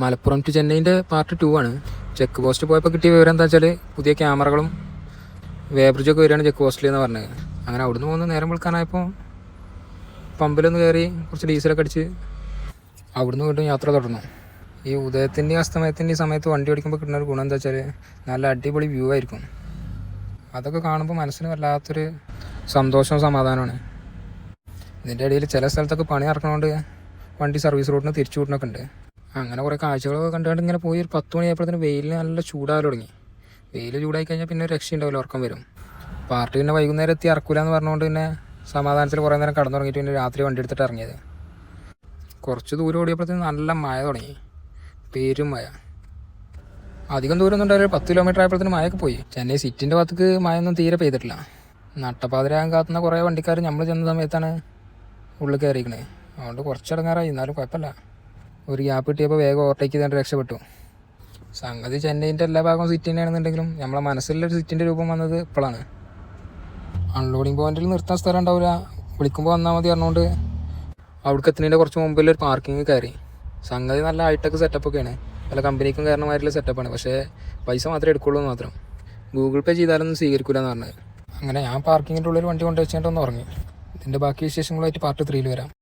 Malappuram to ചെന്നൈൻ്റെ part 2 ആണ്. Check post പോയപ്പോൾ കിട്ടിയ വിവരം എന്താ വെച്ചാൽ പുതിയ ക്യാമറകളും വേബ്രിഡ്ജൊക്കെ വരികയാണ് ചെക്ക് പോസ്റ്റിൽ എന്ന് പറഞ്ഞത്. അങ്ങനെ അവിടുന്ന് പോകുന്ന നേരം വിളിക്കാനായപ്പോൾ പമ്പിലൊന്ന് കയറി കുറച്ച് ഡീസലൊക്കെ അടിച്ച് അവിടുന്ന് വീണ്ടും യാത്ര തുടർന്നു. ഈ ഉദയത്തിൻ്റെയും അസ്തമയത്തിൻ്റെയും സമയത്ത് വണ്ടി ഓടിക്കുമ്പോൾ കിട്ടുന്ന ഒരു ഗുണം എന്താ വെച്ചാൽ നല്ല അടിപൊളി വ്യൂ ആയിരിക്കും. അതൊക്കെ കാണുമ്പോൾ മനസ്സിന് വല്ലാത്തൊരു സന്തോഷവും സമാധാനമാണ്. ഇതിൻ്റെ ഇടയിൽ ചില സ്ഥലത്തൊക്കെ പണി നടക്കണോണ്ട് വണ്ടി സർവീസ് റോഡിന് തിരിച്ചു വിടണമൊക്കെ ഉണ്ട്. അങ്ങനെ കുറേ കാഴ്ചകളൊക്കെ കണ്ടുകൊണ്ട് ഇങ്ങനെ പോയി ഒരു 10 മണിയായപ്പോഴത്തേന് വെയിലിന് നല്ല ചൂടാകാൻ തുടങ്ങി. വെയിൽ ചൂടായി കഴിഞ്ഞാൽ പിന്നെ രക്ഷയുണ്ടാവില്ല, ഉറക്കം വരും. പാർട്ടി പിന്നെ വൈകുന്നേരം എത്തി ഇറക്കൂല എന്ന് പറഞ്ഞുകൊണ്ട് പിന്നെ സമാധാനത്തിൽ കുറേ നേരം കടന്നു തുടങ്ങിയിട്ട് പിന്നെ രാത്രി വണ്ടി എടുത്തിട്ട് ഇറങ്ങിയത്. കുറച്ച് ദൂരം ഓടിയപ്പോഴത്തേന് നല്ല മഴ തുടങ്ങി, പേരും മഴ. അധികം ദൂരം ഒന്നും ഉണ്ടാവില്ല, 10 കിലോമീറ്റർ ആയപ്പോഴത്തേന് മഴയൊക്കെ പോയി. ചെന്നൈ സിറ്റിൻ്റെ ഭാഗത്തേക്ക് മഴയൊന്നും തീരെ പെയ്തിട്ടില്ല. നട്ടപ്പാതിരാൻ കാത്തുന്ന കുറേ വണ്ടിക്കാർ നമ്മൾ ചെന്ന സമയത്താണ് ഉള്ളിൽ കയറിയിരിക്കണേ. അതുകൊണ്ട് കുറച്ചിടങ്ങാറായി, എന്നാലും കുഴപ്പമില്ല. ഒരു ഗ്യാപ്പ് കിട്ടിയപ്പോൾ വേഗം ഓവർടേക്ക് ചെയ്തുകൊണ്ട് രക്ഷപ്പെട്ടു. സംഗതി ചെന്നൈൻ്റെ എല്ലാ ഭാഗവും സിറ്റി തന്നെയാണെന്നുണ്ടെങ്കിലും നമ്മളെ മനസ്സിലൊരു സിറ്റിൻ്റെ രൂപം വന്നത് ഇപ്പോഴാണ്. അൺലോഡിങ് പോയിന്റിൽ നിർത്താൻ സ്ഥലം ഉണ്ടാവില്ല, വിളിക്കുമ്പോൾ വന്നാൽ മതി പറഞ്ഞുകൊണ്ട് അവിടേക്ക് എത്തുന്നതിൻ്റെ കുറച്ച് മുമ്പിലൊരു പാർക്കിങ് കയറി. സംഗതി നല്ല ഹൈടെക് സെറ്റപ്പൊക്കെയാണ്, പല കമ്പനിക്കും കാരണമായിട്ടുള്ള സെറ്റപ്പാണ്. പക്ഷേ പൈസ മാത്രമേ എടുക്കുള്ളൂ എന്ന് മാത്രം. ഗൂഗിൾ പേ ചെയ്താലൊന്നും സ്വീകരിക്കില്ല എന്ന് പറഞ്ഞത്. അങ്ങനെ ഞാൻ പാർക്കിങ്ങിൻ്റെ ഉള്ളിൽ വണ്ടി കൊണ്ടുവച്ചിട്ട് ഒന്ന് ഉറങ്ങി. ഇതിൻ്റെ ബാക്കി വിശേഷങ്ങളായിട്ട് പാർട്ട് 3 വരാം.